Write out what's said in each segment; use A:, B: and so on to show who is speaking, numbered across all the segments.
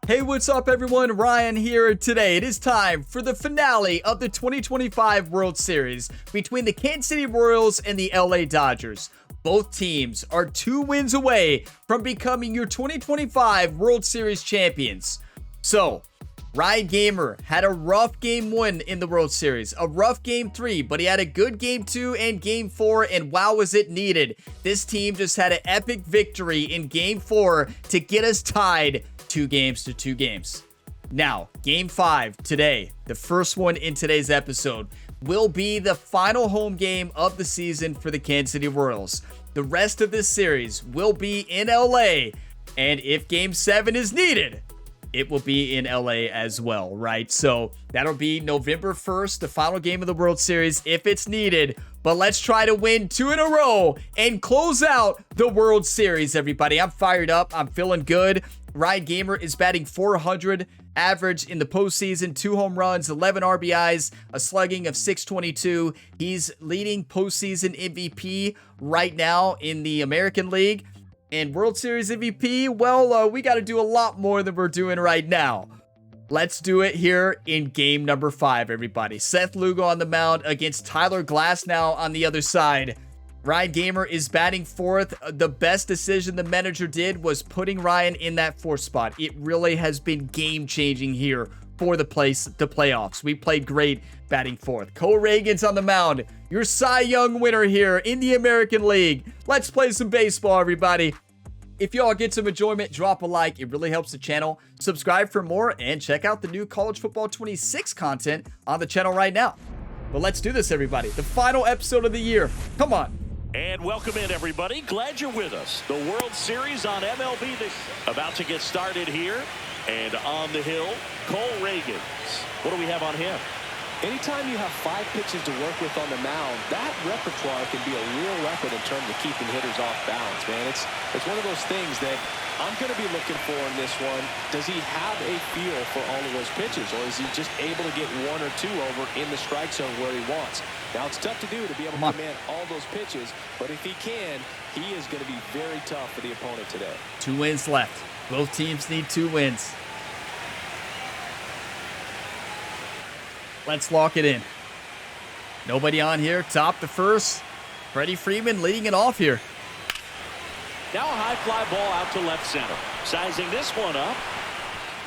A: Hey, what's up everyone? Ryan here. Today it is time for the finale of the 2025 World Series between the Kansas City Royals and the LA Dodgers. Both teams are 2 wins away from becoming your 2025 World Series champions. So, Ryan Gamer had a rough game 1 in the World Series, a rough game 3, but he had a good game 2 and game 4, and wow was it needed. This team just had an epic victory in game 4 to get us tied 2 games to 2 games. Now, game 5 today, the first one in today's episode, will be the final home game of the season for the Kansas City Royals. The rest of this series will be in LA, and if game 7 is needed, it will be in LA as well, right? So that'll be November 1st, the final game of the World Series if it's needed. But let's try to win 2 in a row and close out the World Series, everybody. I'm fired up. I'm feeling good. Ryan Gamer is batting .400 average in the postseason, 2 home runs, 11 RBIs, a slugging of .622. He's leading postseason MVP right now in the American League. And World Series MVP, well, we got to do a lot more than we're doing right now. Let's do it here in game number 5, everybody. Seth Lugo on the mound against Tyler Glasnow on the other side. Ryan Gamer is batting 4th. The best decision the manager did was putting Ryan in that 4th spot. It really has been game-changing here for the playoffs. We played great batting 4th. Cole Reagan's on the mound. Your Cy Young winner here in the American League. Let's play some baseball, everybody. If y'all get some enjoyment, drop a like. It really helps the channel. Subscribe for more and check out the new College Football 26 content on the channel right now. But let's do this, everybody. The final episode of the year. Come on.
B: And welcome in, everybody. Glad you're with us. The World Series on MLB about to get started here. And on the hill, Cole Reagans. What do we have on him?
C: Anytime you have 5 pitches to work with on the mound, that repertoire can be a real weapon in terms of keeping hitters off balance, man. It's one of those things that I'm going to be looking for in this one. Does he have a feel for all of those pitches, or is he just able to get 1 or 2 over in the strike zone where he wants? Now, it's tough to do to be able to command all those pitches, but if he can, he is going to be very tough for the opponent today.
A: 2 wins left. Both teams need 2 wins. Let's lock it in. Nobody on here. Top the first. Freddie Freeman leading it off here.
B: Now a high fly ball out to left center. Sizing this one up.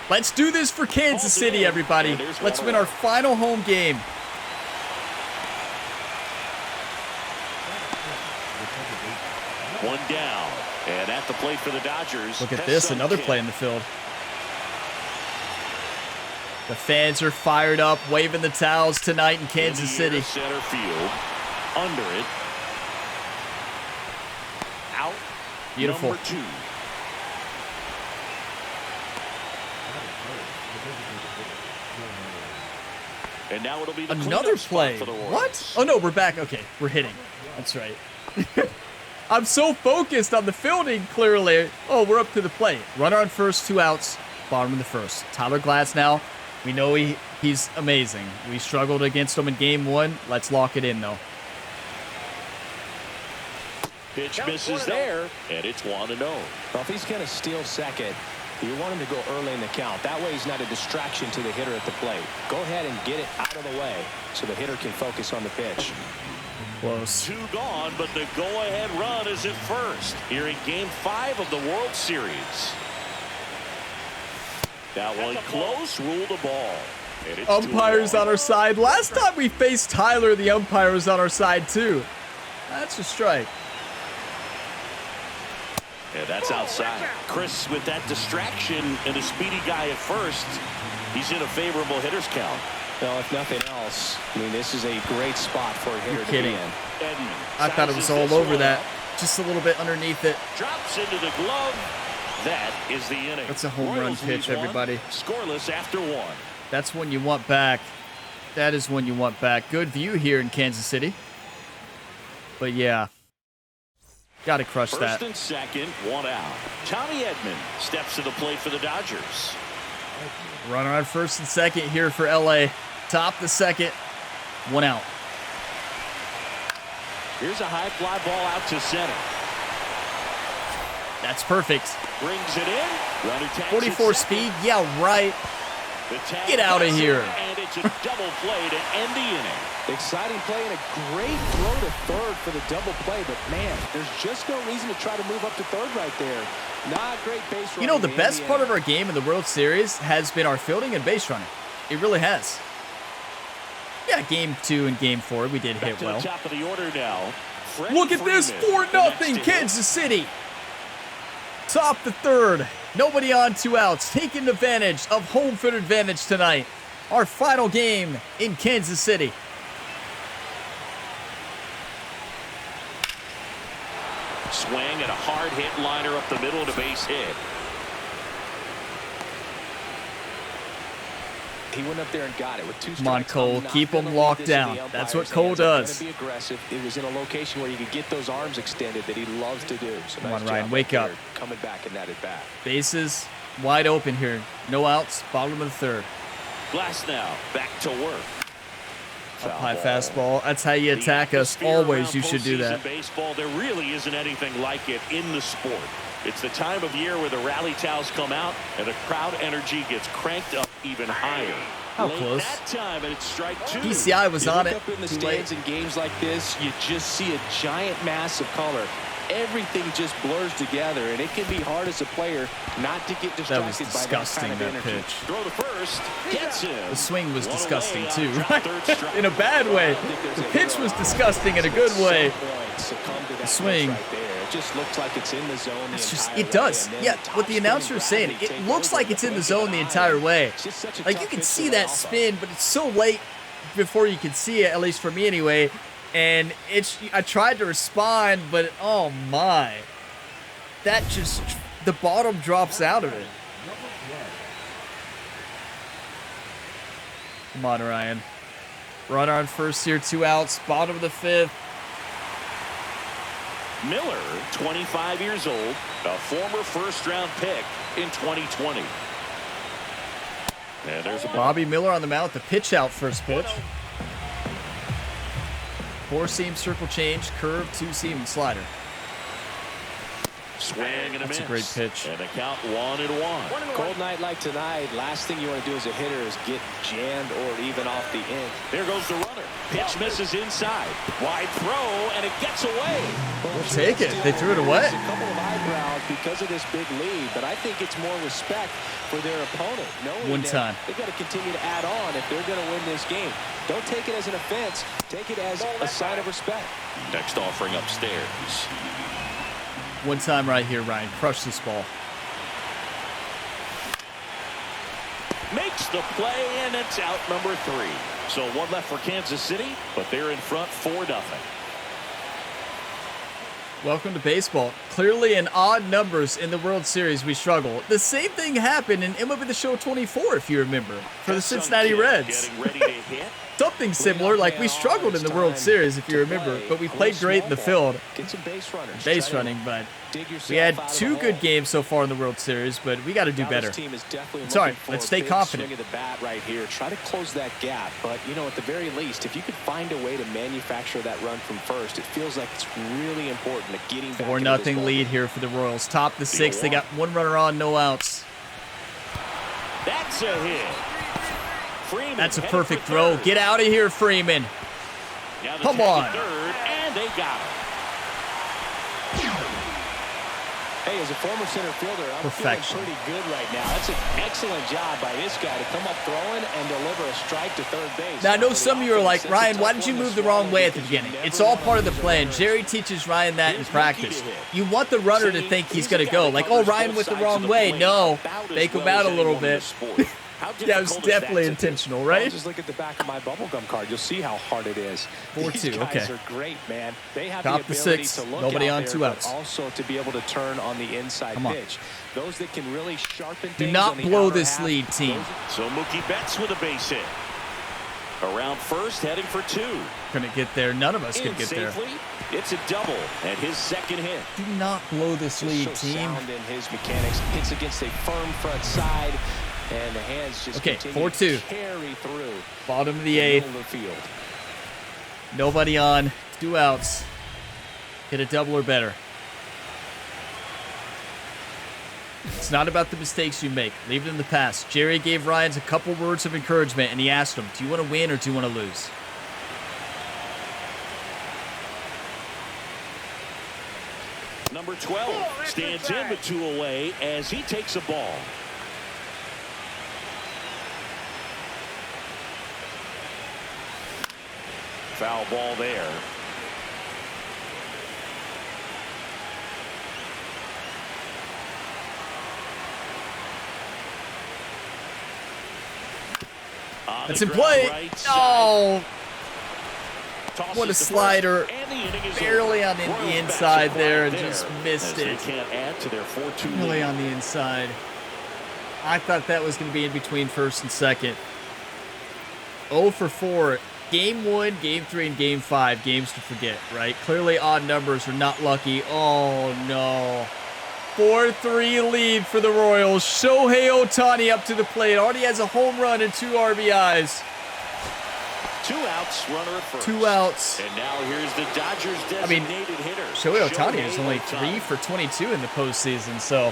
A: Let's do this for Kansas City, everybody. Let's win our final home game.
B: One down. And at the plate for the Dodgers.
A: Look at this. Another play in the field. The fans are fired up, waving the towels tonight in Kansas City.
B: Center field, under it, out.
A: Beautiful.
B: Number 2. And now it'll be the
A: another play.
B: For the
A: what? Oh no, we're back. Okay, we're hitting. That's right. I'm so focused on the fielding. Clearly. Oh, we're up to the plate. Runner on first, 2 outs. Bottom of the first. Tyler Glasnow. We know he's amazing. We struggled against him in game 1. Let's lock it in, though.
B: Pitch misses there, and it's 1-0.
C: Well, if he's going to steal second, you want him to go early in the count. That way he's not a distraction to the hitter at the plate. Go ahead and get it out of the way so the hitter can focus on the pitch.
A: Close.
B: 2 gone, but the go-ahead run is at first here in Game 5 of the World Series. That one close, ruled the ball.
A: Umpires on our side. Last time we faced Tyler, the umpire was on our side too. That's a strike.
B: And that's outside. Chris, with that distraction and a speedy guy at first, he's in a favorable hitter's count.
C: Well, if nothing else, I mean, this is a great spot for a hitter to be in.
A: I thought it was all over that. Just a little bit underneath it.
B: Drops into the glove. That is the inning.
A: That's a home run pitch, everybody.
B: Scoreless after 1.
A: That's one you want back. That is one you want back. Good view here in Kansas City. But yeah, got to crush that.
B: First and second, 1 out. Tommy Edman steps to the plate for the Dodgers.
A: Runner on first and second here for LA. Top the second, 1 out.
B: Here's a high fly ball out to center.
A: That's perfect.
B: Brings it in. Runner tags
A: 44
B: it second.
A: speed. Yeah, right.
B: The tag
A: Get out of
B: gets
A: here.
B: it, and it's a double play to end the inning.
C: Exciting play and a great throw to third for the double play, but man, there's just no reason to try to move up to third right there. Not great base running.
A: You know, the best part of our game in the World Series has been our fielding and base running. It really has. Yeah, game 2 and game 4, we did hit well.
B: Top of the order now. Freddie
A: Look at this,
B: Freeman,
A: 4-0 Kansas City. Top the third. Nobody on, 2 outs. Taking advantage of home field advantage tonight. Our final game in Kansas City.
B: Swing and a hard hit liner up the middle to base hit.
C: He went up there and got it with 2 strikes.
A: Come on, Cole. Keep him locked down. That's what Cole does.
C: Be aggressive. It was in a location where you could get those arms extended that he loves to do. So
A: Come
C: nice
A: on, Ryan.
C: job
A: Wake
C: right
A: up.
C: there, coming back in that at bat.
A: Bases wide open here. No outs. Bottom of the third.
B: Glass now back to work.
A: Up high fastball. That's how you attack us. Always you should do that.
B: Baseball, there really isn't anything like it in the sport. It's the time of year where the rally towels come out and the crowd energy gets cranked up even higher.
A: How
B: Late
A: close?
B: that time, and it's strike 2.
A: PCI was
C: You
A: on
C: look
A: it.
C: up in the
A: Too late.
C: stands in games like this, you just see a giant mass of color. Everything just blurs together, and it can be hard as a player not to get distracted
A: That was
C: by
A: disgusting,
C: that kind
A: that
C: of energy.
A: pitch.
B: Throw to first. Gets him.
A: The swing was
B: One
A: disgusting
B: away
A: too,
B: on
A: right?
B: third strike.
A: In a bad way. The pitch was disgusting in a good way.
C: The
A: swing.
C: Right there. It just looks like it's in the zone.
A: It's just, it does. Yeah, what the announcer is saying, it looks like it's in the zone the entire way. Like you can see that spin, but it's so late before you can see it, at least for me anyway. And I tried to respond, but oh my. That just, the bottom drops out of it. Come on, Ryan. Runner on first here, 2 outs, bottom of the 5th.
B: Miller, 25 years old, a former first-round pick in 2020. And there's a ball.
A: Bobby Miller on the mound, the pitch out first pitch. 4-seam circle change, curve, 2-seam slider.
B: Swing and a
A: That's
B: miss.
A: a great pitch.
B: And a count 1-1.
C: Cold night like tonight, last thing you want to do as a hitter is get jammed or even off the end.
B: There goes the runner. Pitch misses inside. Wide throw, and it gets away.
A: We'll take it. They threw it away.
C: It's a couple of eyebrows because of this big lead, but I think it's more respect for their opponent. Knowing
A: One
C: that
A: time.
C: They've got to continue to add on if they're going to win this game. Don't take it as an offense. Take it as a sign of respect.
B: Next offering upstairs.
A: One time right here, Ryan. Crush this ball.
B: Makes the play, and it's out number 3. So 1 left for Kansas City, but they're in front 4-0.
A: Welcome to baseball. Clearly in odd numbers in the World Series, we struggle. The same thing happened in MLB The Show 24, if you remember, for the Cincinnati Reds.
B: Getting ready to hit.
A: Something similar, like we struggled in the World Series, if you remember, but we played great in the field.
C: Get some base runners.
A: Base running, but we had 2 good games so far in the World Series, but we got to do better. It's all right. Let's stay confident.
C: Swing of the bat right here. Try to close that gap, but you know, at the very least, if you could find a way to manufacture that run from first, it feels like it's really important to getting back.
A: 4-0 lead here for the Royals. Top the 6th. They got 1 runner on, no outs.
B: That's a hit. Freeman.
A: That's a perfect throw. Get out of here, Freeman. Come on.
B: Third, and they got him.
C: Hey, as a former center fielder, I'm
A: Perfection.
C: feeling pretty good right now. That's an excellent job by this guy to come up throwing and deliver a strike to third base.
A: Now, I know some of you are like, Ryan, why did you move the wrong way at the beginning? It's all part of the plan. Jerry teaches Ryan that in practice. You want the runner to think he's going to go. Like, oh, Ryan went the wrong way. No, fake him out a little bit. Yeah, it was definitely intentional, right?
C: Just look at the back of my bubblegum card. You'll see how hard it is.
A: 4-2,
C: These guys
A: okay.
C: are great, man. They have
A: Top
C: the
A: the
C: ability
A: 6th.
C: to look
A: Nobody
C: out
A: on,
C: there,
A: 2
C: but
A: outs.
C: also to be able to turn on the inside
A: Come on.
C: pitch. Those that can really sharpen
A: Do
C: things
A: not
C: on the
A: blow
C: outer
A: this
C: half.
A: lead, team.
B: So Mookie Betts with a base hit. Around first, heading for 2.
A: Couldn't get there. None of us
B: In
A: could get there.
B: safely, it's a double and his second hit.
A: Do not blow this
C: Just
A: lead,
C: so
A: team.
C: sound in his mechanics. Hits against a firm front side, and the hands just
A: Okay,
C: continue
A: 4-2.
C: to carry through
A: Bottom of the
C: the
A: 8th.
C: middle of the field.
A: Nobody on. 2 outs. Hit a double or better. It's not about the mistakes you make. Leave it in the past. Jerry gave Ryan a couple words of encouragement, and he asked him, do you want to win or do you want to lose?
B: Number 12 stands in with 2 away as he takes a ball. Foul ball there.
A: That's in play.
B: Right
A: Oh,
B: Tosses
A: what a
B: to
A: slider.
B: first, and the inning is
A: Barely
B: over.
A: on the
B: Royals
A: inside
B: back
A: there and
B: there
A: just missed
B: as
A: it.
B: They can't add to their 4-2
A: Really
B: lead.
A: on the inside. I thought that was going to be in between first and second. 0 for 4. Game 1, Game 3, and Game 5. Games to forget, right? Clearly odd numbers are not lucky. Oh, no. 4-3 lead for the Royals. Shohei Ohtani up to the plate. Already has a home run and 2 RBIs.
B: 2 outs, runner at first.
A: 2 outs.
B: And now here's the Dodgers designated hitter.
A: Shohei Ohtani is only
B: Ohtani.
A: 3 for 22 in the postseason, so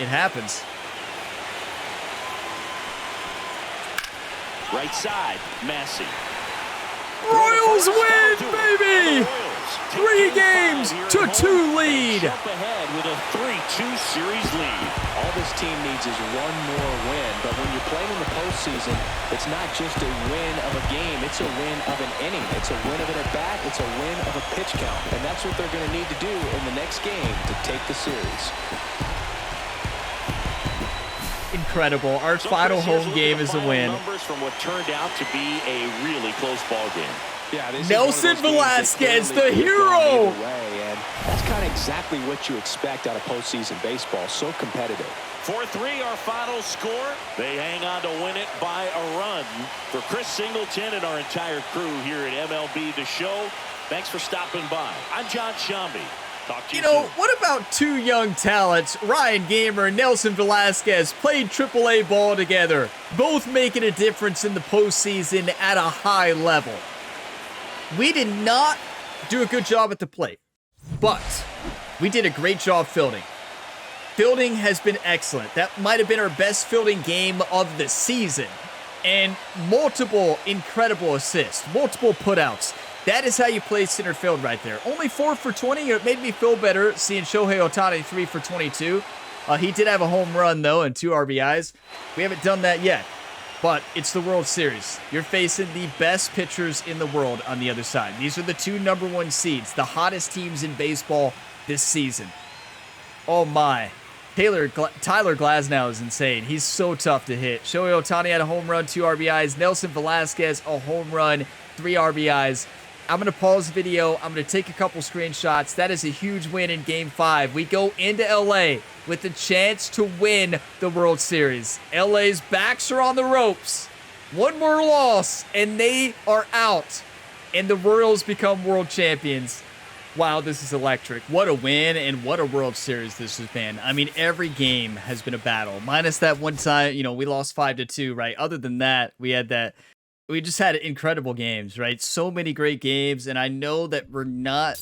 A: it happens.
B: Right side, Massey.
A: Royals win, baby! 3 games to 2 lead.
B: Jump ahead with a 3-2 series lead.
C: All this team needs is one more win, but when you're playing in the postseason, it's not just a win of a game, it's a win of an inning. It's a win of an at-bat, it's a win of a pitch count. And that's what they're going to need to do in the next game to take the series.
A: Incredible. Our
B: So
A: final
B: Chris, here's
A: home
B: look at
A: game
B: the
A: is a
B: final
A: win.
B: Numbers from what turned out to be a really close ball game.
C: Yeah, this
A: Nelson
C: is one of those games that
A: Velasquez,
C: clearly
A: the
C: could have gone
A: hero.
C: either way, and that's kind of exactly what you expect out of postseason baseball. So competitive.
B: 4-3 our final score. They hang on to win it by a run. For Chris Singleton and our entire crew here at MLB The Show, thanks for stopping by. I'm John Shambi. Talk to you
A: You know,
B: soon.
A: what about 2 young talents? Ryan Gamer and Nelson Velasquez played AAA ball together, both making a difference in the postseason at a high level. We did not do a good job at the plate, but we did a great job fielding. Fielding has been excellent. That might have been our best fielding game of the season. And multiple incredible assists, multiple putouts. That is how you play center field right there. Only 4 for 20. It made me feel better seeing Shohei Ohtani 3 for 22. He did have a home run, though, and 2 RBIs. We haven't done that yet. But it's the World Series. You're facing the best pitchers in the world on the other side. These are the 2 #1 seeds, the hottest teams in baseball this season. Oh, my. Tyler Glasnow is insane. He's so tough to hit. Shohei Ohtani had a home run, 2 RBIs. Nelson Velasquez, a home run, 3 RBIs. I'm going to pause the video. I'm going to take a couple screenshots. That is a huge win in Game 5. We go into LA with the chance to win the World Series. LA's backs are on the ropes. One more loss, and they are out. And the Royals become world champions. Wow, this is electric. What a win and what a World Series this has been. I mean, every game has been a battle. Minus that one time, we lost 5-2, right? Other than that, we just had incredible games, right? So many great games, and I know that we're not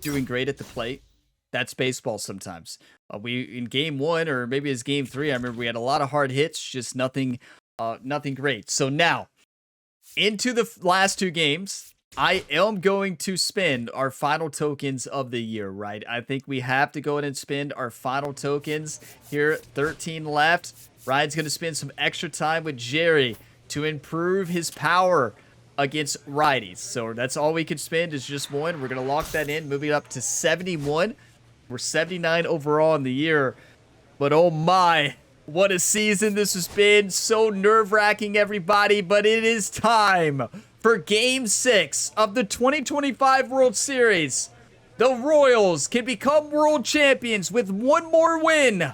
A: doing great at the plate. That's baseball sometimes. We in Game 1 or maybe it's Game 3, I remember we had a lot of hard hits, just nothing great. So now, into the last 2 games, I am going to spend our final tokens of the year, right? I think we have to go ahead and spend our final tokens here. 13 left. Ryan's going to spend some extra time with Jerry to improve his power against righties. So that's all we can spend is just 1. We're going to lock that in, moving up to 71. We're 79 overall in the year. But oh my, what a season this has been. So nerve-wracking, everybody. But it is time for Game 6 of the 2025 World Series. The Royals can become world champions with one more win.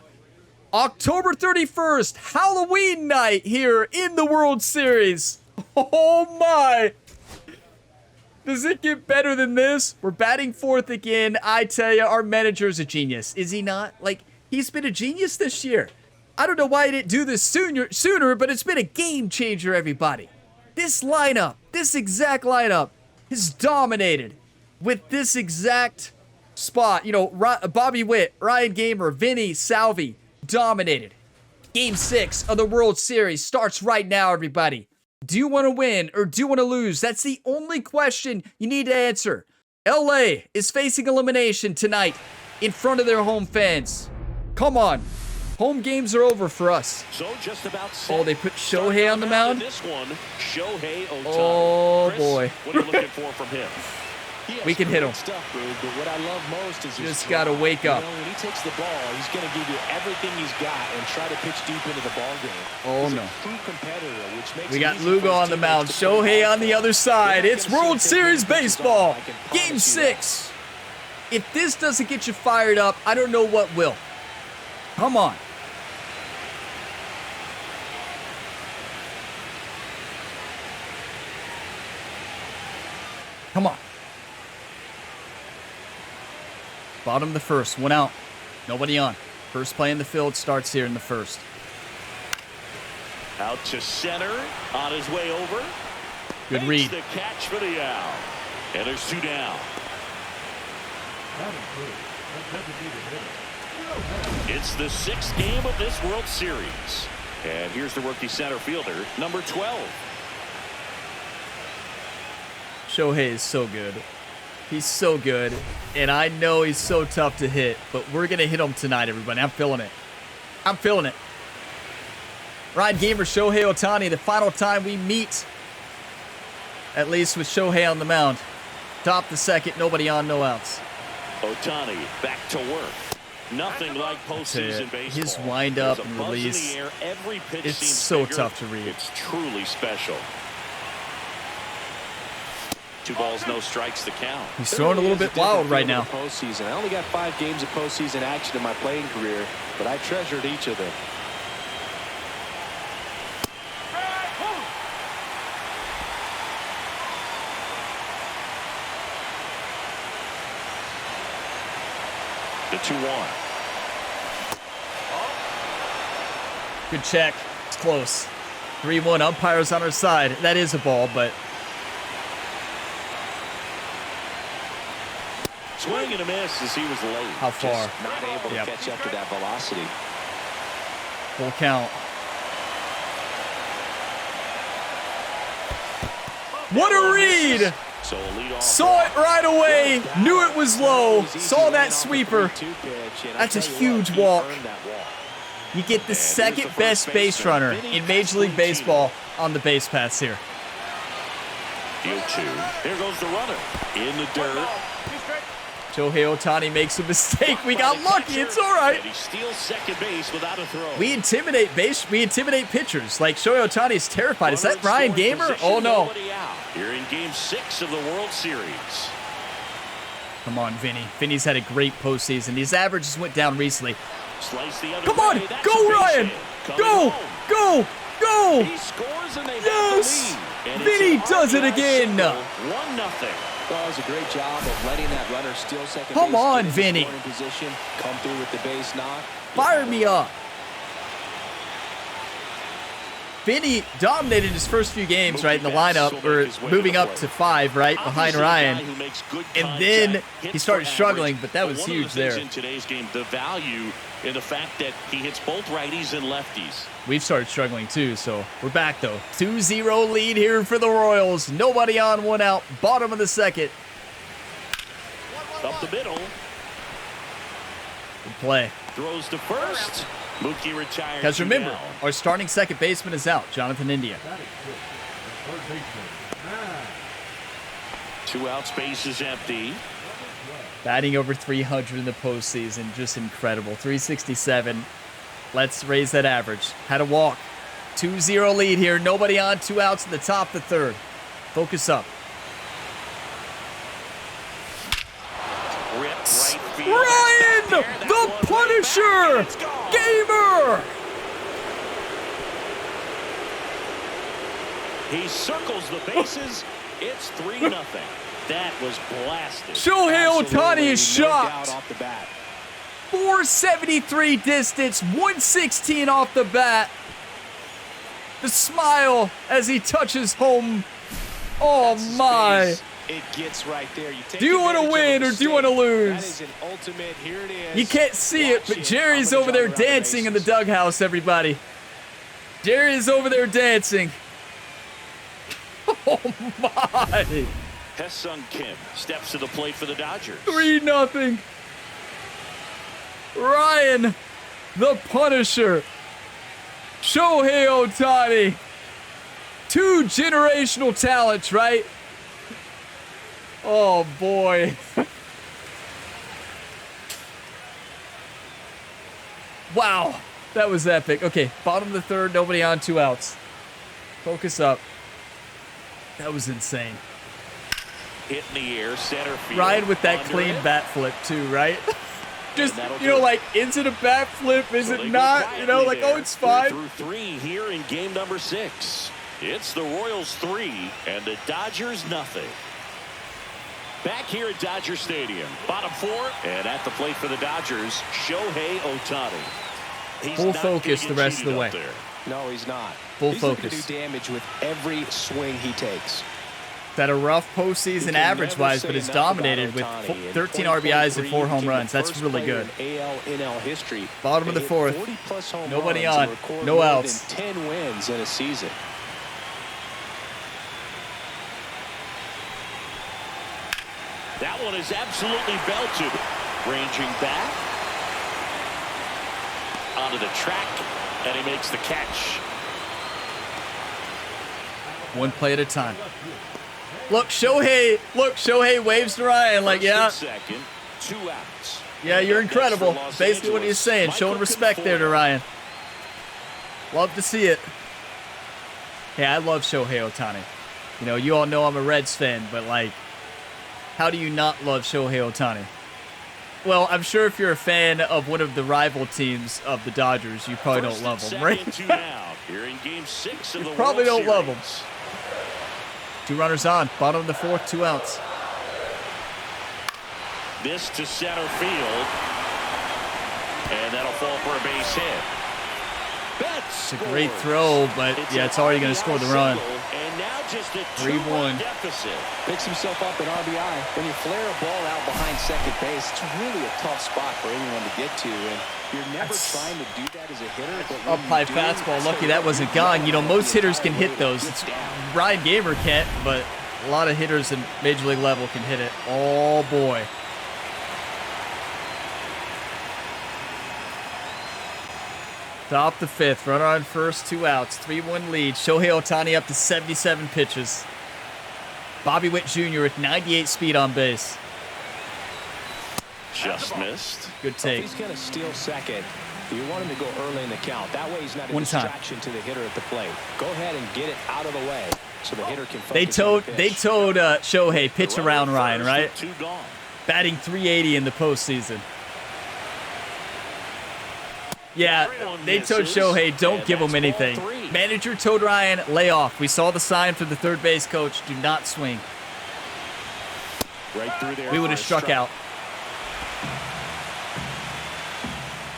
A: October 31st, Halloween night here in the World Series. Oh my. Does it get better than this? We're batting 4th again. I tell you, our manager's a genius. Is he not? He's been a genius this year. I don't know why he didn't do this sooner, but it's been a game changer, everybody. This lineup, this exact lineup, is dominated with this exact spot. Bobby Witt, Ryan Gamer, Vinny, Salvi, dominated. Game 6 of the World Series starts right now, everybody. Do you want to win or do you want to lose? That's the only question you need to answer. LA is facing elimination tonight in front of their home fans. Come on. Home games are over for us.
B: So just about
A: oh, they put Shohei on the mound?
B: This one, Shohei Ohtani.
A: Oh,
B: Chris,
A: boy.
B: What are you looking for from him?
A: We can hit him.
C: Stuff, Bruce, but what I love most is
A: just got to wake up.
C: You know, when he takes the ball, he's going to give you everything he's got and try to pitch deep into the ball game.
A: Oh,
C: he's
A: no.
C: a true competitor, which makes
A: We got Lugo on the mound. Shohei on the other side. It's World Series baseball. Game 6. If this doesn't get you fired up, I don't know what will. Come on. Come on. Bottom of the first. One out. Nobody on. First play in the field starts here in the first.
B: Out to center. On his way over.
A: Good read.
B: The catch for the out. And there's 2 down. It's the 6th game of this World Series. And here's the rookie center fielder, number 12.
A: Shohei is so good. He's so good. And I know he's so tough to hit, but we're going to hit him tonight, everybody. I'm feeling it. I'm feeling it. Ryan Gamer, Shohei Ohtani, the final time we meet, at least with Shohei on the mound. Top the second, nobody on, no outs.
B: Ohtani back to work. Nothing like postseason baseball.
A: His wind up and release.
B: Every pitch
A: it's
B: seems
A: so
B: bigger.
A: tough to read.
B: It's truly special. 2 balls, no strikes to count.
A: He's throwing a little bit wild right now.
C: Postseason. I only got 5 games of postseason action in my playing career, but I treasured each of them.
B: The 2-1.
A: Good check. It's close. 3-1. Umpires on our side. That is a ball, but
B: Swing and a miss as he was late.
A: How far?
C: Just not able to catch up to that velocity.
A: Full count. What a read!
B: So
A: Saw it right away. Knew it was low. Saw that sweeper. That's a huge walk. You get the second best base runner in Major League Baseball on the base paths here.
B: 0-2. Here goes the runner in the dirt.
A: Shohei Ohtani makes a mistake. We got lucky. It's all right.
B: And he steals second base without a throw.
A: We intimidate pitchers. Like Shohei Ohtani is terrified. Is that Ryan Gamer? Oh no.
B: Here in Game 6 of the World Series.
A: Come on, Vinny. Vinny's had a great postseason. These averages went down recently. Come on, go Ryan! Go, go, go!
B: He scores and they
A: yes! Vinny does it again.
B: 1-0.
C: Well, it was a great job of letting that runner steal second
A: Come
C: base,
A: on,
C: get in
A: Vinny.
C: scoring position, come through with the base knock.
A: Fire me up. Vinny dominated his first few games, right, in the lineup, or moving up to 5, right, behind Ryan. And then he started struggling, but that was huge there.
B: In today's game, the value in the fact that he hits both righties and lefties.
A: We've started struggling too, so we're back though. 2-0 lead here for the Royals. Nobody on, 1 out. Bottom of the second.
B: Up the middle.
A: Good play.
B: Throws to first. Mookie retired.
A: Because remember, our starting second baseman is out, Jonathan India.
B: 2 outs, base is empty.
A: Batting over 300 in the postseason, just incredible. 367. Let's raise that average. Had a walk. 2-0 lead here. Nobody on, 2 outs in the top of the third. Focus up. Ryan, the Punisher, Gamer.
B: He circles the bases. It's 3-0. That was blasted.
A: Shohei Ohtani is shocked.
C: Off the bat.
A: 473 distance, 116 off the bat. The smile as he touches home. Oh my.
C: it gets right there.
A: Do you want to win or do you want to lose?
C: That is an ultimate. Here it is.
A: You can't see it, but Jerry's over there dancing in the dughouse, everybody. Jerry's over there dancing. Oh, my.
B: Hesung Kim steps to the plate for the Dodgers.
A: 3-0. Ryan, the Punisher. Shohei Ohtani. 2 generational talents, right? Oh, boy. Wow. That was epic. Okay, bottom of the third, nobody on, 2 outs. Focus up. That was insane.
B: Hit in the air, center field.
A: Ryan with that clean bat flip, too, right? Just, you know, like, is it a bat flip? Is it not? You know, like, oh, it's fine.
B: Through 3 here in game number 6. It's the Royals 3 and the Dodgers nothing. Back here at Dodger Stadium, bottom 4, and at the plate for the Dodgers, Shohei Ohtani. He's
A: full focus the rest of the way.
C: No, he's not.
A: Full
C: he's
A: focus.
C: Looking to do damage with every swing he takes.
A: Had a rough postseason average-wise, but it's dominated with 13 RBIs and 4 home runs. That's really good. Bottom of the 4th. Nobody on. No outs.
C: 10 wins in a season.
B: That one is absolutely belted. Ranging back. Onto the track, and he makes the catch.
A: One play at a time. Look, Shohei waves to Ryan like, yeah.
B: Second, 2 outs.
A: Yeah, you're incredible. Basically what he's saying, showing respect there to Ryan. Love to see it. Hey, I love Shohei Ohtani. You know, you all know I'm a Reds fan, but like, how do you not love Shohei Ohtani? Well, I'm sure if you're a fan of one of the rival teams of the Dodgers, you probably don't love him, right?
B: You
A: probably don't love him. 2 runners on. Bottom of the 4th, 2 outs.
B: This to center field. And that'll fall for a base hit.
A: It's a great throw, but yeah, it's already going to score the run.
B: And now just a
A: 3-1
B: deficit.
C: Picks himself up an RBI. When you flare a ball out behind second base, it's really a tough spot for anyone to get to. And you're never trying to do that as a hitter. But
A: up high fastball. Lucky that wasn't gone. You know, most hitters can hit those. It's Ryan Gamer can't, but a lot of hitters in Major League level can hit it. Oh, boy. Top the 5th. Runner on first, 2 outs. 3-1 lead. Shohei Ohtani up to 77 pitches. Bobby Witt Jr. with 98 speed on base.
B: Just missed.
A: Good take.
C: He's going to steal second. You want him to go early in the count. That way he's not a distraction to the hitter at the plate. Go ahead and get it out of the way so the hitter can focus.
A: They told Shohei pitch around Ryan, right? Batting .380 in the postseason. Yeah, they told Shohei, don't give him anything. Manager told Ryan, lay off. We saw the sign from the third base coach, do not swing.
B: Right through there.
A: We would have struck out.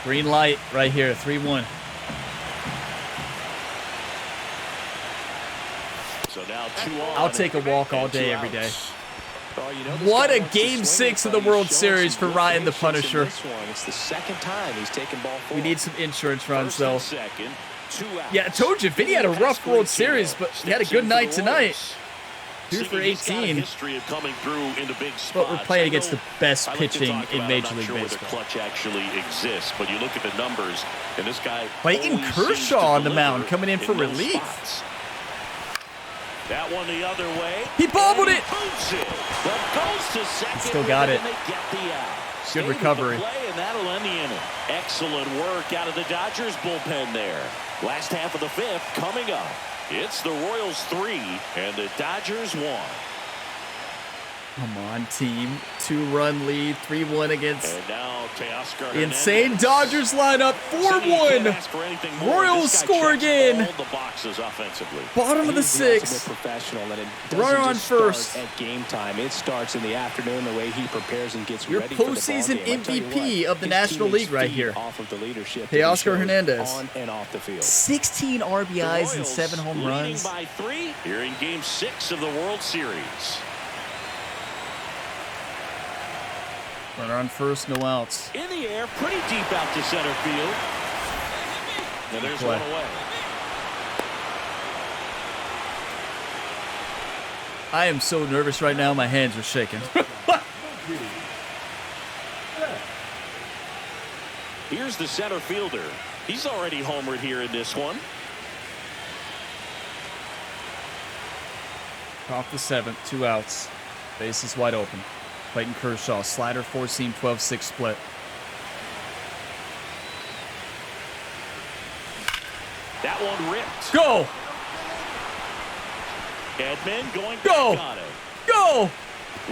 A: Green light right here, 3-1.
B: So now 2 on.
A: I'll take a walk all day, every day. What a Game 6 of the World Series for Ryan the Punisher.
C: It's the second time he's taken ball forward.
A: We need some insurance runs, though. Yeah, I told you, Vinny had a rough World Series, but he had a good night tonight. 2 for 18. But we're playing against the best pitching in Major League Baseball.
B: Clutch actually exists, but you look at the numbers, and this guy.
A: Clayton Kershaw on the mound, coming in for relief.
B: That one the other way.
A: He bobbled it.
B: He
A: still got it. Good recovery.
B: And that'll end the inning. Excellent work out of the Dodgers bullpen there. Last half of the 5th coming up. It's the Royals 3 and the Dodgers 1.
A: Come on, team. 2-run lead, 3-1 against
B: the
A: insane Dodgers lineup. 4-1. Royals score again. Bottom of the 6th. Runner on first.
C: At game time, it starts in the afternoon. The way he prepares and gets
A: your
C: ready for the
A: postseason
C: MVP
A: of the National League right here. Teoscar Hernandez.
C: On and off the field.
A: 16 RBIs and 7 home runs.
B: By 3 here in Game 6 of the World Series.
A: Runner on first, no outs.
B: In the air, pretty deep out to center field. And there's one away.
A: I am so nervous right now. My hands are shaking.
B: Here's the center fielder. He's already homered here in this one.
A: Off the 7th, 2 outs. Base is wide open. Clayton Kershaw, slider, 4-seam, 12-6 split.
B: That one ripped.
A: Go!
B: Edman going
A: Go!
B: back on it.
A: Go!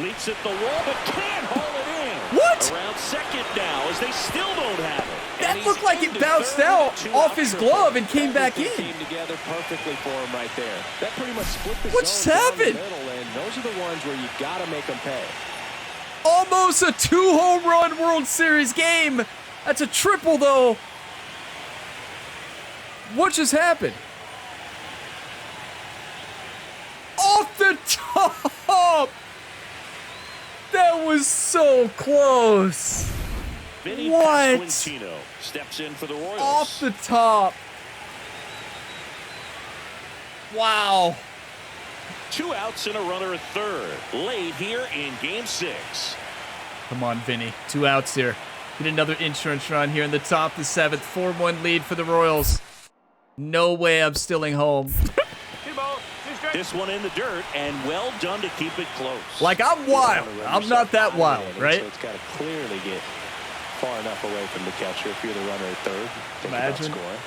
B: Leaps at the wall, but can't haul it in.
A: What?
B: Around second now, as they still don't have it.
A: That looked like it bounced out off his glove and came back in.
C: Came together perfectly for him right there. That pretty much split the
A: What just happened?
C: And those are the ones where you gotta make them pay.
A: Almost a 2-home run World Series game. That's a triple, though. What just happened? Off the top! That was so close.
B: Vinny
A: What?
B: Pasquantino steps in for the Royals.
A: Off the top. Wow.
B: 2 outs and a runner at third. Late here in Game 6.
A: Come on, Vinny. 2 outs here. Get another insurance run here in the top of the 7th. 4-1 lead for the Royals. No way I'm stealing home.
B: This one in the dirt, and well done to keep it close.
A: Like, I'm wild. I'm not that wild, right?
C: So it's got to clearly get far enough away from the catcher if you're the runner at third. Think
A: Imagine.
C: about scoring.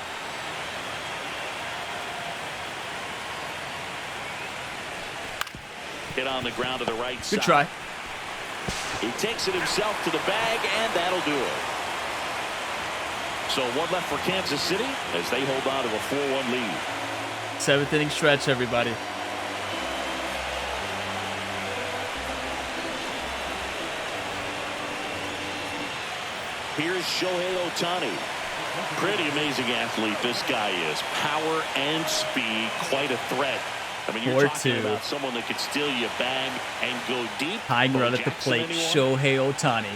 B: Hit on the ground to the right side.
A: Good try.
B: He takes it himself to the bag, and that'll do it. So one left for Kansas City as they hold on to a 4-1 lead.
A: 7th inning stretch, everybody.
B: Here's Shohei Ohtani. Pretty amazing athlete this guy is. Power and speed, quite a threat. I mean, you're talking about someone that could steal you a bag and go deep.
A: Tying run at the plate, Shohei Ohtani.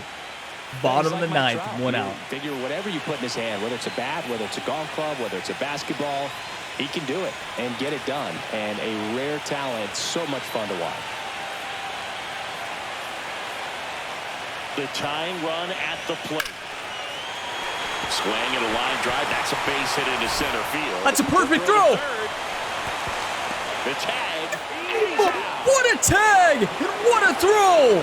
A: Bottom of the 9th, 1 out.
C: Figure whatever you put in his hand, whether it's a bat, whether it's a golf club, whether it's a basketball, he can do it and get it done. And a rare talent, so much fun to watch.
B: The tying run at the plate. Swing and a line drive. That's a base hit into center field.
A: That's a perfect throw.
B: The tag.
A: What a tag! What a throw!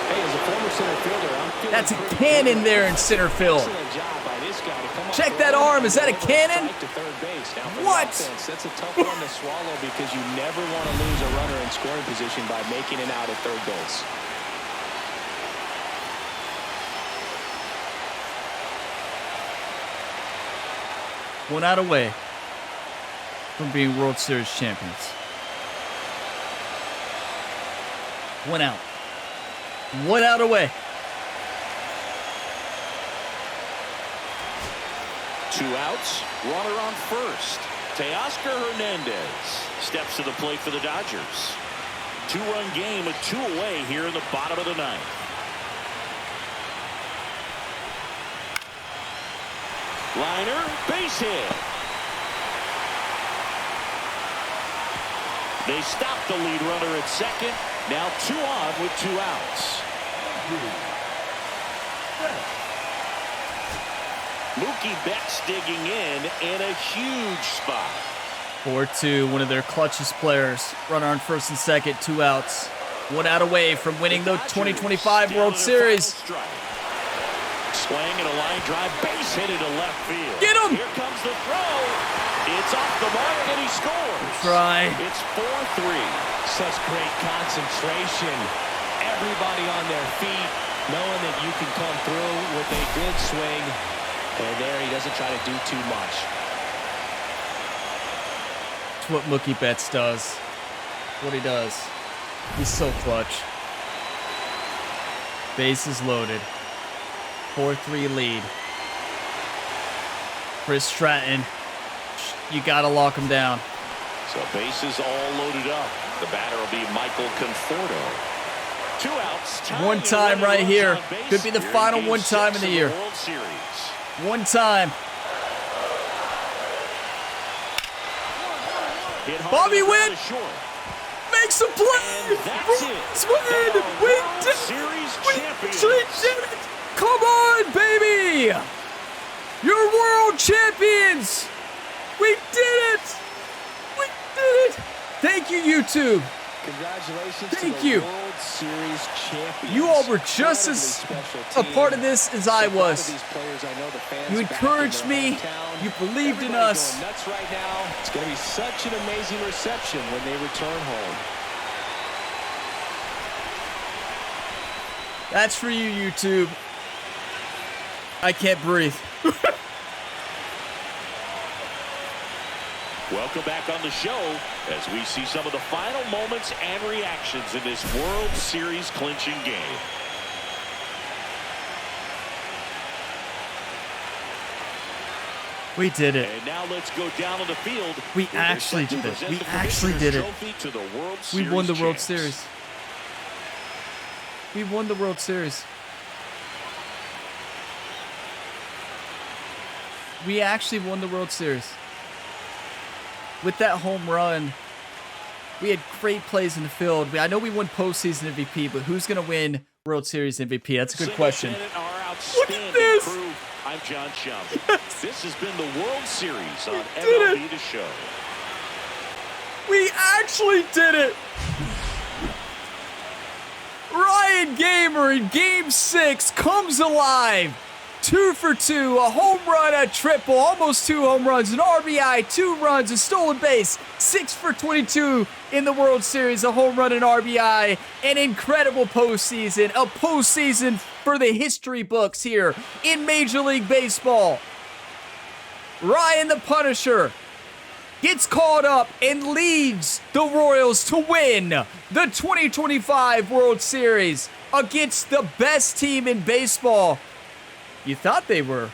C: Hey, as a former center fielder, I'm feeling
A: That's a cannon there in center field. Check that arm. Is that a cannon? What?
C: That's a tough one to swallow because you never want to lose a runner in scoring position by making it out at third base.
A: One out away from being World Series champions. 1 out. 1 out away.
B: 2 outs. Runner on first. Teoscar Hernandez steps to the plate for the Dodgers. 2-run game with 2 away here in the bottom of the 9th. Liner, base hit. They stop the lead runner at second. Now 2 on with 2 outs. Mookie Betts digging in a huge spot.
A: 4-2, one of their clutchest players. Runner on first and second, 2 outs. 1 out away from winning the 2025 World Series.
B: Swing and a line drive, base hit into left field.
A: Get him!
B: Here comes the throw. It's off the mark and he scores.
A: Try.
B: It's 4-3.
C: Such great concentration. Everybody on their feet, knowing that you can come through with a good swing. And there he doesn't try to do too much.
A: That's what Mookie Betts does. What he does. He's so clutch. Bases loaded. 4-3 lead. Chris Stratton. You gotta lock him down.
B: So bases all loaded up. The batter will be Michael Conforto. Two outs.
A: One time right here. Could be the final one time in the year. One time. Bobby Witt makes a play. Royals win. We did it. Come on, baby. You're world champions. We did it. We did it. Thank you, YouTube.
C: Congratulations
A: Thank
C: to
A: you.
C: the World Series champions.
A: You all were just as a part of this as I was. You encouraged me. You believed in us.
C: Nuts right now. It's going to be such an amazing reception when they return home.
A: That's for you, YouTube. I can't breathe.
B: Welcome back on the show as we see some of the final moments and reactions in this World Series clinching game.
A: We did it.
B: And now let's go down on the field.
A: We actually did it. We actually did it. We won the World Series. We won the World Series. We actually won the World Series. With that home run, we had great plays in the field. I know we won postseason MVP, but who's going to win World Series MVP? That's a good question. Look at this.
B: I'm John Shelby. Yes. This has been the World Series on MLB The Show.
A: We actually did it. Ryan Gamer in Game 6 comes alive. 2 for 2, a home run, a triple, almost 2 home runs, an RBI, 2 runs, a stolen base, 6 for 22 in the World Series, a home run, an RBI, an incredible postseason, a postseason for the history books here in Major League Baseball. Ryan the Punisher gets caught up and leads the Royals to win the 2025 World Series against the best team in baseball. You thought they were.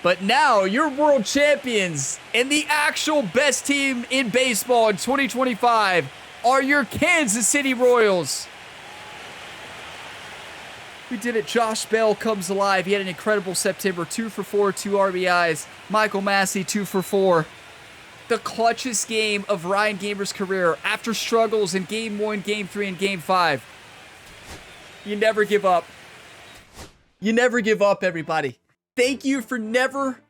A: But now you're world champions, and the actual best team in baseball in 2025 are your Kansas City Royals. We did it. Josh Bell comes alive. He had an incredible September. 2 for 4, 2 RBIs. Michael Massey, 2 for 4. The clutchest game of Ryan Gamer's career after struggles in Game 1, Game 3, and Game 5. You never give up. You never give up, everybody. Thank you for never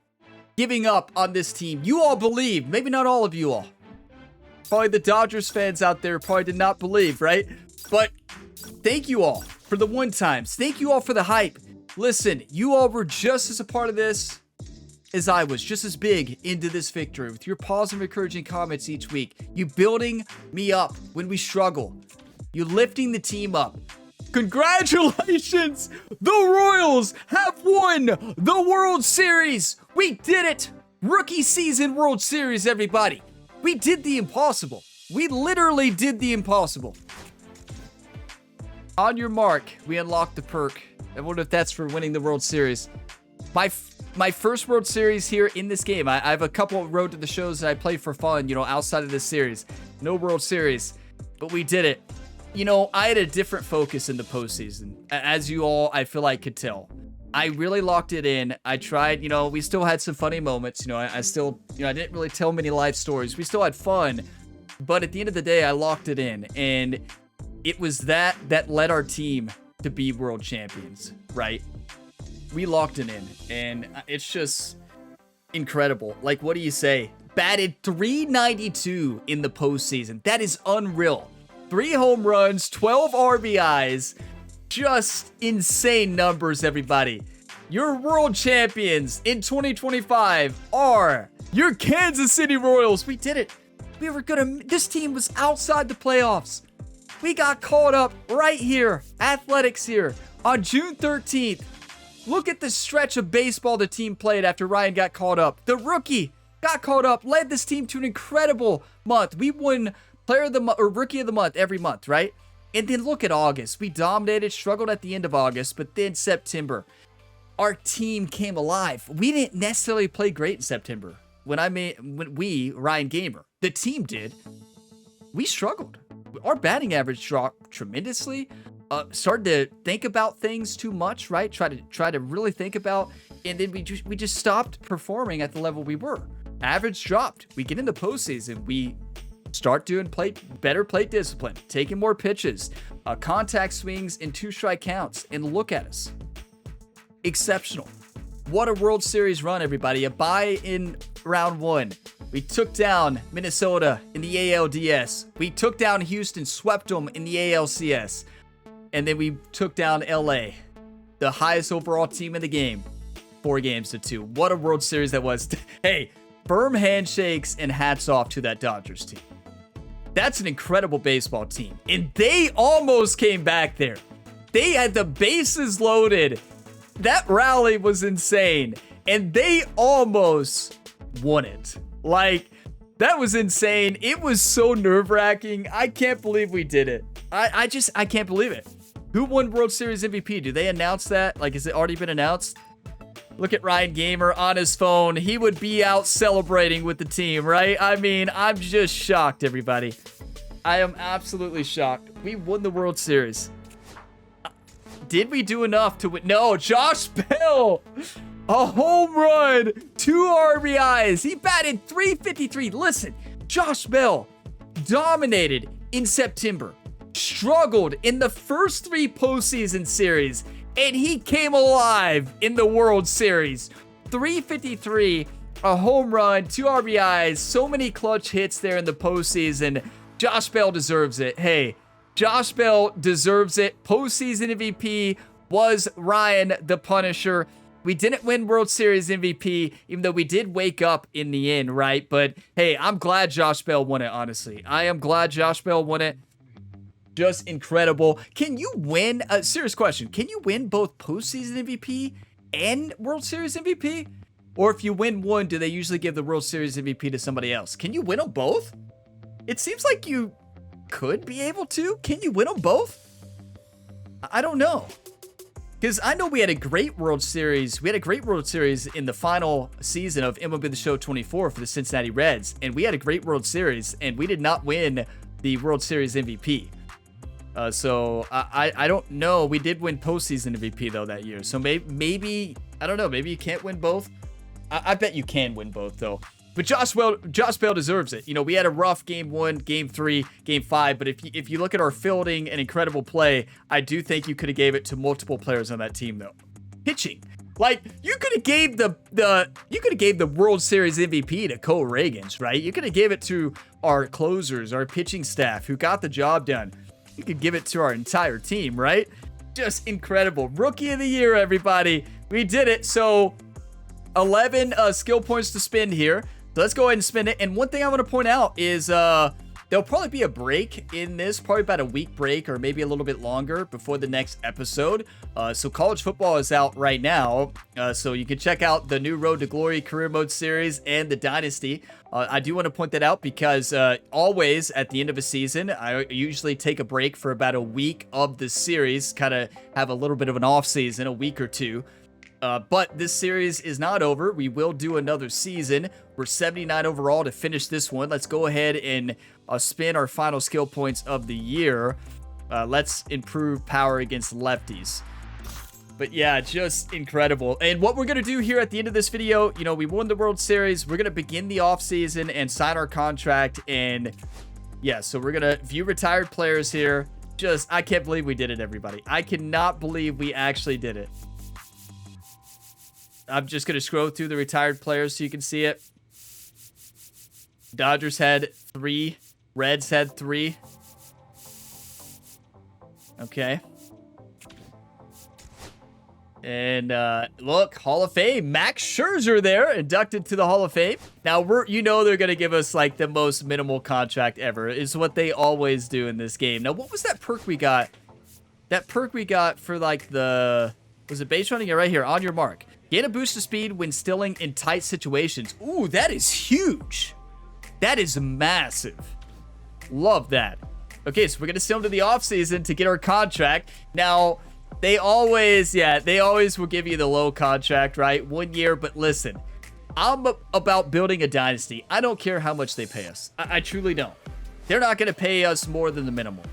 A: giving up on this team. You all believe. Maybe not all of you all. Probably the Dodgers fans out there probably did not believe, right? But thank you all for the one times. Thank you all for the hype. Listen, you all were just as a part of this as I was. Just as big into this victory with your positive, encouraging comments each week. You building me up when we struggle. You lifting the team up. Congratulations! The Royals have won the World Series! We did it! Rookie season World Series, everybody! We did the impossible. We literally did the impossible. On your mark, we unlocked the perk. I wonder if that's for winning the World Series. My first World Series here in this game. I have a couple of road to the shows that I play for fun, outside of this series. No World Series, but we did it. I had a different focus in the postseason, as you all, I feel like, could tell. I really locked it in. I tried, we still had some funny moments. I still, I didn't really tell many life stories. We still had fun, but at the end of the day, I locked it in, and it was that led our team to be world champions, right? We locked it in, and it's just incredible. Like, what do you say? Batted .392 in the postseason. That is unreal. 3 home runs, 12 RBIs. Just insane numbers, everybody. Your world champions in 2025 are your Kansas City Royals. We did it. This team was outside the playoffs. We got caught up right here, Athletics here, on June 13th. Look at the stretch of baseball the team played after Ryan got caught up. The rookie got caught up, led this team to an incredible month. We won Player of the Month or Rookie of the Month every month, right? And then look at August. We dominated, struggled at the end of August, but then September, our team came alive. We didn't necessarily play great in September. Ryan Gamer, the team did. We struggled. Our batting average dropped tremendously. started to think about things too much, right? Try to really think about, and then we just stopped performing at the level we were. Average dropped. We get into postseason, we start doing better plate discipline, taking more pitches, contact swings, and 2-strike counts, and look at us. Exceptional. What a World Series run, everybody. A bye in round 1. We took down Minnesota in the ALDS. We took down Houston, swept them in the ALCS. And then we took down LA, the highest overall team in the game, 4-2. What a World Series that was. Hey, firm handshakes and hats off to that Dodgers team. That's an incredible baseball team. And they almost came back there. They had the bases loaded. That rally was insane. And they almost won it. Like, that was insane. It was so nerve-wracking. I can't believe we did it. I can't believe it. Who won World Series MVP? Do they announce that? Like, has it already been announced? Look at Ryan Gamer on his phone. He would be out celebrating with the team, right? I mean, I'm just shocked, everybody. I am absolutely shocked. We won the World Series. Did we do enough to win? No, Josh Bell. A home run, 2 RBIs. He batted .353. Listen, Josh Bell dominated in September, struggled in the first 3 postseason series, and he came alive in the World Series. .353, a home run, 2 RBIs, so many clutch hits there in the postseason. Josh Bell deserves it. Hey, Josh Bell deserves it. Postseason MVP was Ryan the Punisher. We didn't win World Series MVP, even though we did wake up in the end, right? But hey, I'm glad Josh Bell won it, honestly. I am glad Josh Bell won it. Just incredible. Can you win, a serious question, can you win both postseason MVP and World Series MVP? Or if you win one, do they usually give the World Series MVP to somebody else? Can you win them both? It seems like you could be able to. Can you win them both? I don't know. Because I know we had a great World Series. We had a great World Series in the final season of MLB The Show 24 for the Cincinnati Reds. And we had a great World Series, and we did not win the World Series MVP. So I don't know. We did win postseason MVP, though, that year. So maybe I don't know. Maybe you can't win both. I bet you can win both, though. But Josh Bell deserves it. You know, we had a rough game 1, game 3, game 5, but if you look at our fielding and incredible play, I do think you could have gave it to multiple players on that team, though. Pitching, like you could have gave the World Series MVP to Cole Reagans, right? You could have gave it to our closers, our pitching staff who got the job done. You could give it to our entire team, right? Just incredible. Rookie of the Year, everybody. We did it. So 11 skill points to spend here. So let's go ahead and spend it. And one thing I want to point out is there'll probably be a break in this, probably about a week break or maybe a little bit longer before the next episode. So college football is out right now. So you can check out the new Road to Glory Career Mode series and the Dynasty. I do want to point that out because always at the end of a season, I usually take a break for about a week of the series, kind of have a little bit of an off season, a week or two. But this series is not over. We will do another season. We're 79 overall to finish this one. Let's go ahead and spin our final skill points of the year. Let's improve power against lefties. But yeah, just incredible. And what we're going to do here at the end of this video, you know, we won the World Series. We're going to begin the offseason and sign our contract. And yeah, so we're going to view retired players here. Just, I can't believe we did it, everybody. I cannot believe we actually did it. I'm just going to scroll through the retired players so you can see it. Dodgers had 3. Reds had 3. Okay. And look, Hall of Fame. Max Scherzer there, inducted to the Hall of Fame. Now, you know they're going to give us like the most minimal contract ever. Is what they always do in this game. Now, what was that perk we got? That perk we got for like the... Was it base running? Yeah, right here. On your mark. Gain a boost of speed when stilling in tight situations. Ooh, that is huge. That is massive. Love that. Okay, so we're going to still into the offseason to get our contract. Now, they always will give you the low contract, right? 1 year, but listen, I'm about building a dynasty. I don't care how much they pay us. I truly don't. They're not going to pay us more than the minimum.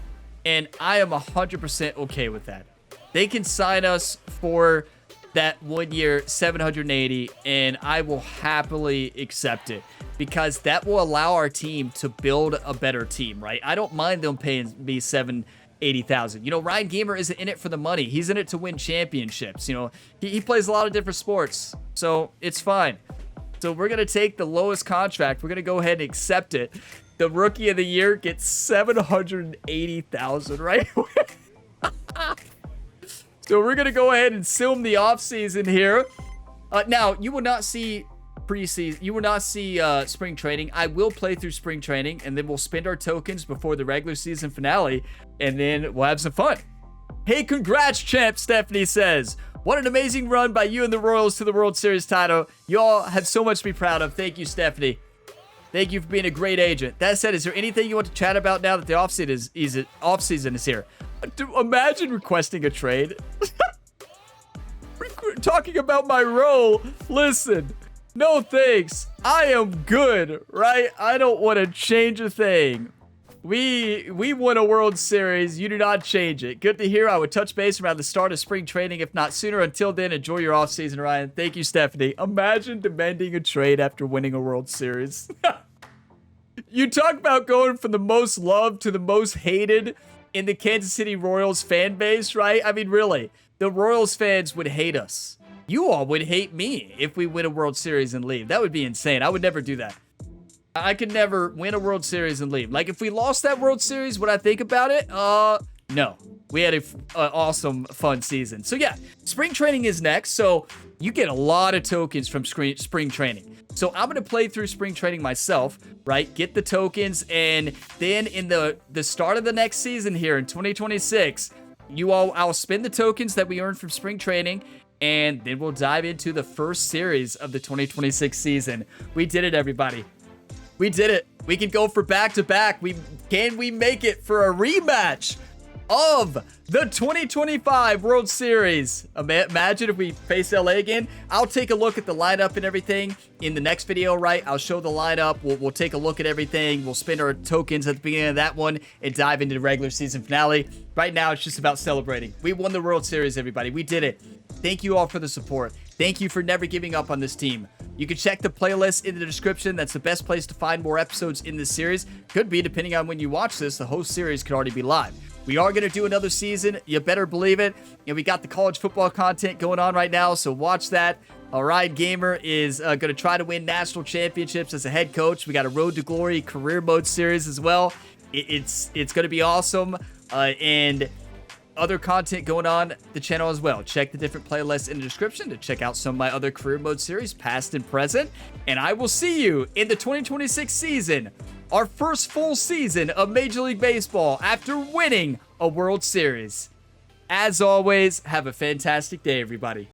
A: And I am 100% okay with that. They can sign us for that 1 year, 780, and I will happily accept it because that will allow our team to build a better team, right? I don't mind them paying me $780,000. You know, Ryan Gamer isn't in it for the money. He's in it to win championships. You know, he plays a lot of different sports, so it's fine. So we're going to take the lowest contract. We're going to go ahead and accept it. The rookie of the year gets $780,000, right? So we're going to go ahead and film the offseason here. Now, you will not see preseason. You will not see spring training. I will play through spring training, and then we'll spend our tokens before the regular season finale, and then we'll have some fun. Hey, congrats, champ, Stephanie says. What an amazing run by you and the Royals to the World Series title. You all have so much to be proud of. Thank you, Stephanie. Thank you for being a great agent. That said, is there anything you want to chat about now that the offseason is here? Imagine requesting a trade. Talking about my role. Listen, no thanks. I am good, right? I don't want to change a thing. We won a World Series. You do not change it. Good to hear. I would touch base around the start of spring training, if not sooner. Until then, enjoy your offseason, Ryan. Thank you, Stephanie. Imagine demanding a trade after winning a World Series. You talk about going from the most loved to the most hated in the Kansas City Royals fan base, right? I mean, really, the Royals fans would hate us. You all would hate me if we win a World Series and leave. That would be insane. I would never do that. I could never win a World Series and leave. Like, if we lost that World Series, would I think about it? No. We had an awesome, fun season. So, yeah, spring training is next. So, you get a lot of tokens from spring training. So, I'm going to play through spring training myself, right? Get the tokens. And then in the start of the next season here in 2026, I'll spend the tokens that we earned from spring training. And then we'll dive into the first series of the 2026 season. We did it, everybody. We did it. We can go for back-to-back. Can we make it for a rematch of the 2025 World Series? Imagine if we face LA again. I'll take a look at the lineup and everything in the next video, right? I'll show the lineup. We'll take a look at everything. We'll spend our tokens at the beginning of that one and dive into the regular season finale. Right now, it's just about celebrating. We won the World Series, everybody. We did it. Thank you all for the support. Thank you for never giving up on this team. You can check the playlist in the description. That's the best place to find more episodes in this series. Could be, depending on when you watch this, the whole series could already be live. We are going to do another season. You better believe it. And we got the college football content going on right now, so watch that. Ryan Gamer is going to try to win national championships as a head coach. We got a Road to Glory career mode series as well. It's going to be awesome. And other content going on the channel as well. Check the different playlists in the description to check out some of my other career mode series, past and present. And I will see you in the 2026 season, our first full season of Major League Baseball after winning a World Series. As always, have a fantastic day, everybody.